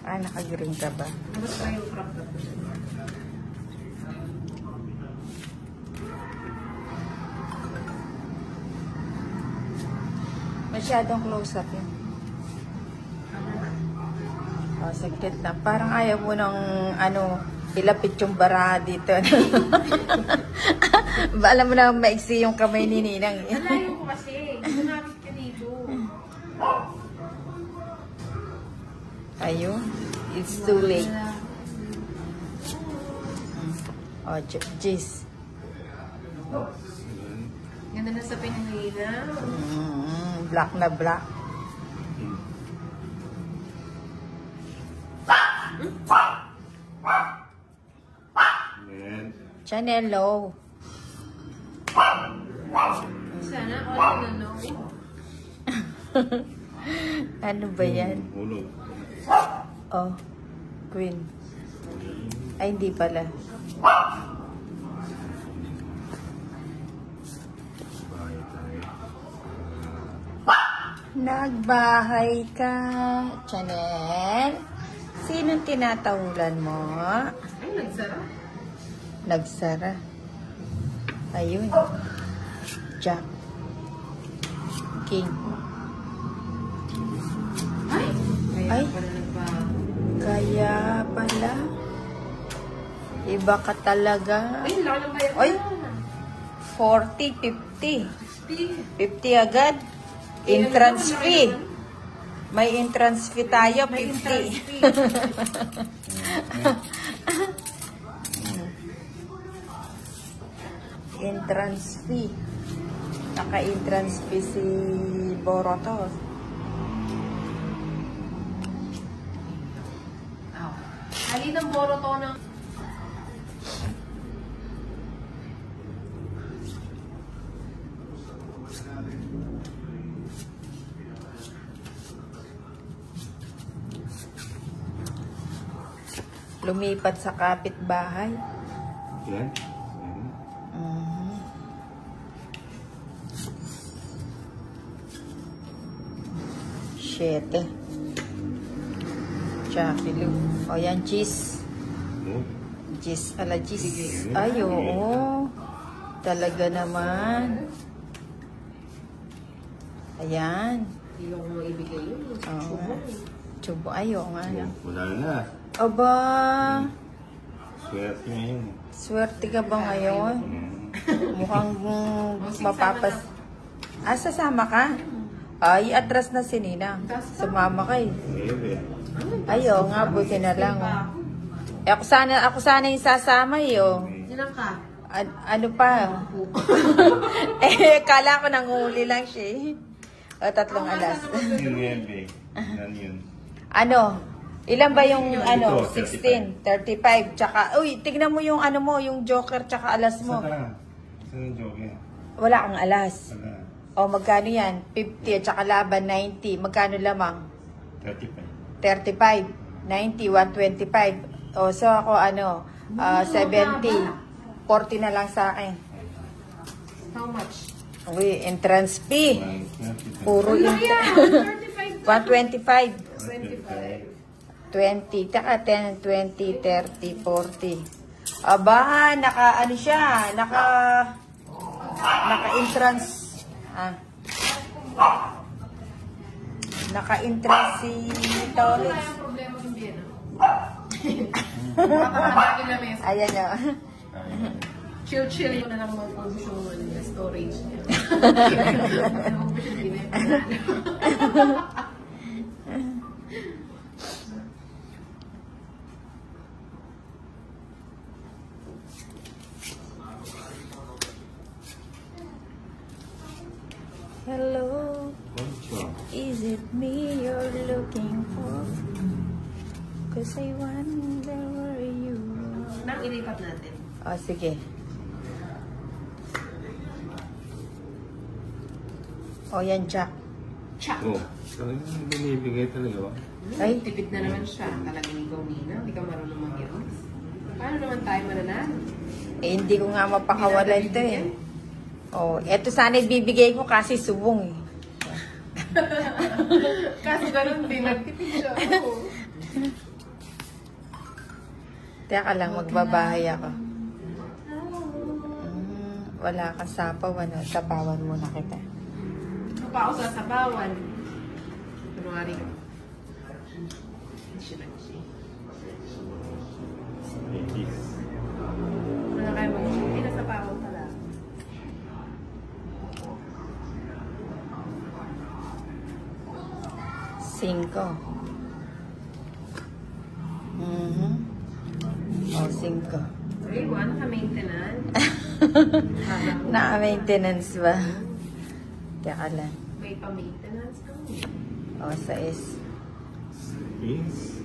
Ah, naka-green ka ba? Mas tayo crop na po siya. Masyadong close-up yun. Oh, saglit na. Parang ayaw mo ng, ilapit yung bara dito. Alam mo na maiksi yung kamay ni Ninang. Malayo ko kasi. Ginamit ka dito. Ayun. It's too late. Oh, jeez. Ganda na sa pinahina. Black na black. Chanel low. Sana all na no. Ano ba yan? Hulog. Oh, queen. Ay, hindi pala. Nagbahay ka, Chanel. Sinong tinatahulan mo? Ay, nagsara. Nagsara. Ayun. Jack. King. Ay! Ay. Pala nagbago. Kaya pala. Iba ka talaga. Ay, laki ng bayad Ay. na. 40, 50. 50 agad. Entrance fee. May entrance fee tayo, 50. May entrance fee. Entrance fee. Naka-entrance fee si Boroto. Ali ng boro to ng... Lumipat sa kapitbahay. Yan. Siyete. Jackie Lou. O yan, cheese. Cheese, ala cheese. Ay, oo. Talaga naman. Ayan. Hindi ko maibigay yun. Oo nga. Chubo, ayaw nga lang. Wala na. Aba, Swerte ngayon. swerte ka ba ngayon? Mukhang mapapas... Ah, sasama ka? Ay, atras na si Nina. Sumama ka eh. Ayaw nga, buti na lang. Eh, ako sana yung sasama eh. Oh. Silang ka? Ano pa? Kala ko nanguli lang siya eh. O, 3 alas. Yun yan, babe. Yan yun. Ano? Ilan ba yung ano? Ito, 16, 35, tsaka, uy, tignan mo yung ano mo, yung joker tsaka alas mo. Saan yung joke yan? Wala kang alas. Wala. O, magkano yan? 50 at tsaka laban, 90. Magkano lamang? 35. 35, 90, 125. O, so ako ano, 70. 40 na lang sa akin. How much? Uy, entrance fee. Puro Ano yan? 35. 125. 20, taka 10, 20, 30, 40. Aba, naka entrance. Naka-entrance si Torres. Wala ang problema yung Vienna. Makakakadali na mesa. Ayan o. Chill-chill yun na lang mag-ubus yung storage niya. Mag-ubus yung binay. Hello, is it me you're looking for? Cause I wonder where you are. Nang ilipat natin. O, sige. O, yan, Jack. Chak! Oh, talagang binibigay talaga ba? Ay. Tipid na naman siya. Talagang ikaw, Nina. Hindi ka marunong mag-iros. Paano naman tayo mananalo? Eh, hindi ko nga mapakawalan ito eh. Oh, eto sana ibibigay ko kasi subong eh. Kasi ganun din. Nagtipid siya. Teka lang, magbabahay ako. Wala kang sapaw, ano? Sapawan muna kita. Ano pa ako sasabawan? Kunwari ka. Wala kayo mag-ship. Eh, nasa pawan pala. Cinco. Oh, 5. Ay, wala ka maintenance. Naka-maintenance ba? Teka lang. May pa-maintenance ka mo. Oh, 6. Yes.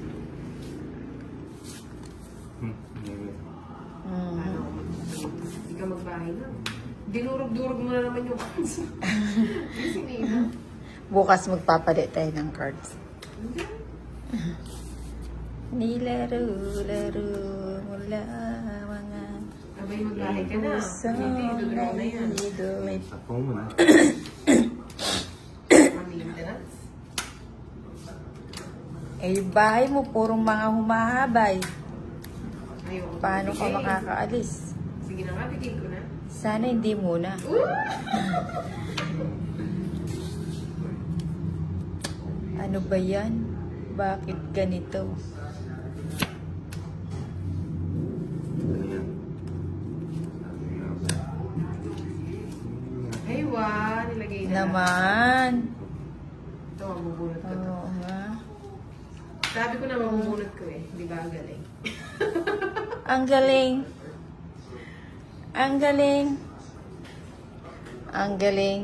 Ano? Hindi ka magbahay na. Dinurog-durog mo na naman yung cards. Kasi nila. Bukas magpapalit tayo ng cards. Nilaro-laro mula mga Abay, magbahay ka na. Hindi, idudurog na yan. Ako muna. Pa-maintenance. Eh, yung bahay mo, purong mga humahabay. Ayoko. Paano ka Sige. makakaalis? Sige na nga, bigay ko na. Sana hindi muna. Ano ba yan? Bakit ganito? Ay, wow. Nilagay na. Naman. Ito, mabubunot ko to. Oo nga. Sabi ko na mabubunot ko eh. Di ba ang galing? Ang galing. Ang galing. Ang galing.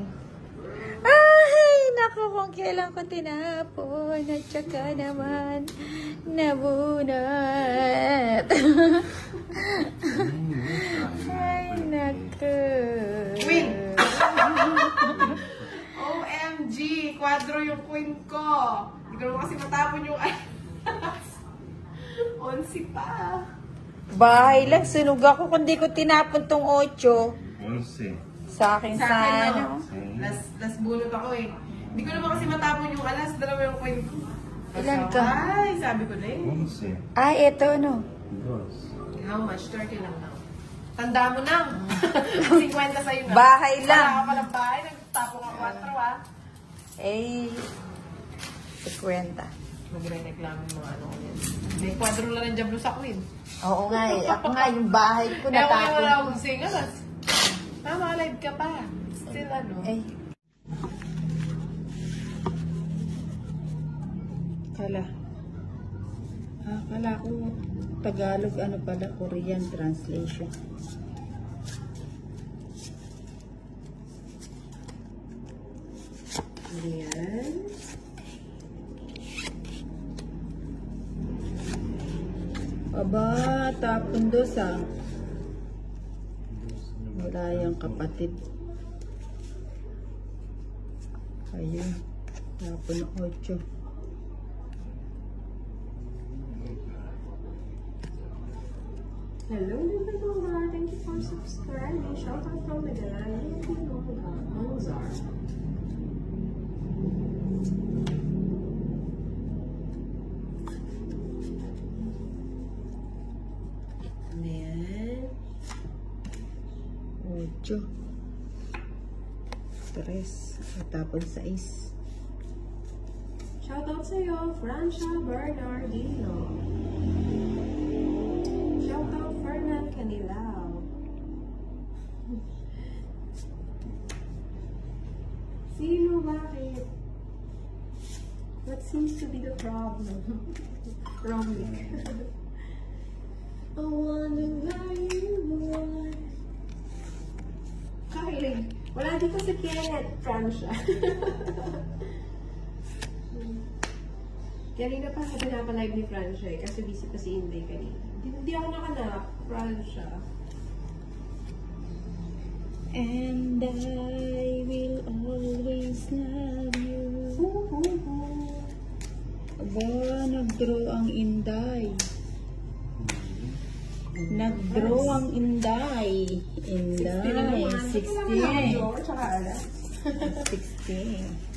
Ay, naku, kung kailan ko tinapon at saka naman nabunot. Ay, naku. Queen! OMG! Quadro yung queen ko! Hindi ko naman kasi matapon yung Onsi pa. Bahay lang, sunog ako kung di ko tinapon tong 8. 11. Sa akin Sa akin, sana. no? Last bunot ako eh. Hindi ko naman kasi matapon yung alas. Dalawa yung queen ko. Ilan ka? Ay, sabi ko na eh. 11. Ay, eto no. 2. How much? 30 lang na. Tanda mo na. 50 sa'yo na. Bahay lang. Wala ka palang bahay. Nagtapo ka 4 ah. Eh, 50. Magre-reklamo yung mga ano ko yan. May kwadro lang ng jablo sa queen. Oo nga eh. Ako nga, yung bahay ko Kaya wala natapon. akong singas. Tama, live ka pa. Still ano. Eh. Kala ko Tagalog, ano pala, Korean translation. Ayan. Aba, tapon dos ah. Wala yung kapatid. Ayun. Tapon ng 8. Hello, Lula. Thank you for subscribing. Shout out from Medan. Mozart. Ayan. 8. 3. Tapon 6. Shout out sa'yo, Francia Bernardino. Shout out Fernan Canilao. Sino, bakit? What seems to be the problem? Wrong week. I wonder where you are. Kylie. Wala dito si Kenneth, Francia. Kanina pa ako pinapalive ni Francia eh, kasi busy pa si Inday kanina. Hindi ako nakanap, Francia. And I will always love you. Aba, nag-draw ang Inday. Nag-draw ang Inday. Inday, 60. Tsaka alas. 60.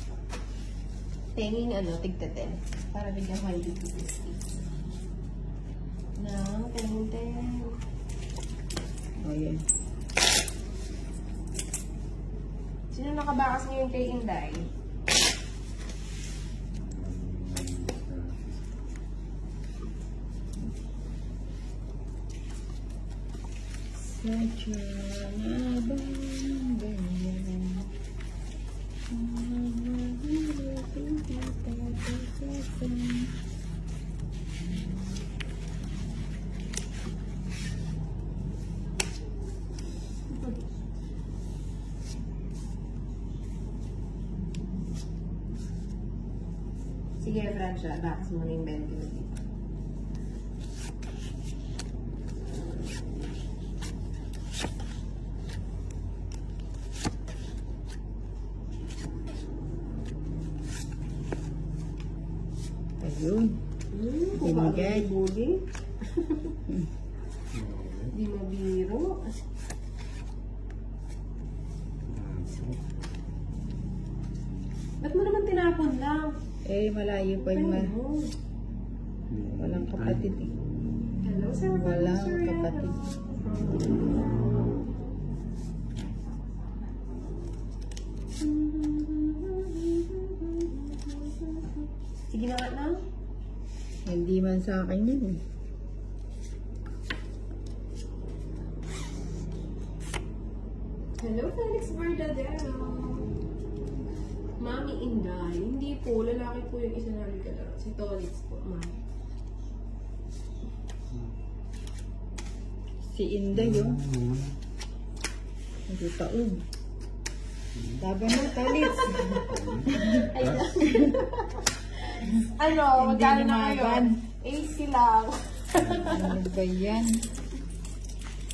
Tingin tigta 10. Para bigyan ko yung 50. No, 10. nakabakas ngayon kay Inday? Sadya na bang ganyan? Sige, Francia, bakas mo na yung 20 mo dito. Ayun. Binigay. Buli. Di mabiro. Ba't mo naman tinapon lang? Eh, malayo pa yung walang kapatid eh. Hello, sir. Walang Sir, kapatid. Sige na nga na. Hindi man sa akin yun eh. Hello, Felix Verdadero. Mami Inday. Hindi po, lalaki po yung isa namin kalaro. Si Tolitz po, mami. Si Inday yun. Hindi taog. Laban mo, Tolitz. Ano, Hindi magkano na lumaban. kayo? AC lang. Ano ba yan?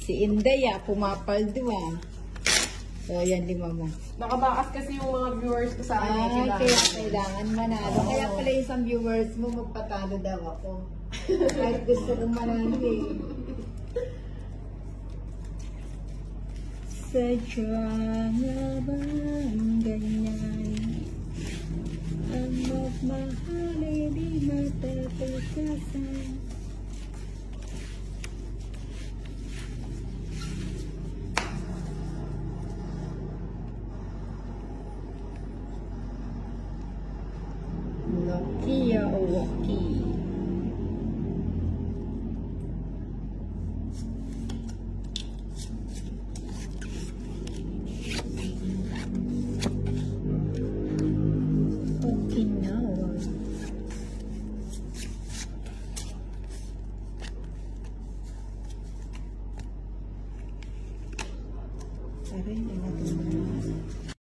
Si Inday pumapaldo So, yan, 5 mo. Nakabakas kasi yung mga viewers ko sa akin. Kaya kailangan manalo. Kaya pala isang viewers mo, magpatalo daw ako. Kahit gusto kong manalo eh. Sadya nga bang ganyan? Ang magmahal ay di matapagkasan. Nokia o Waki? Okinawa. Aray,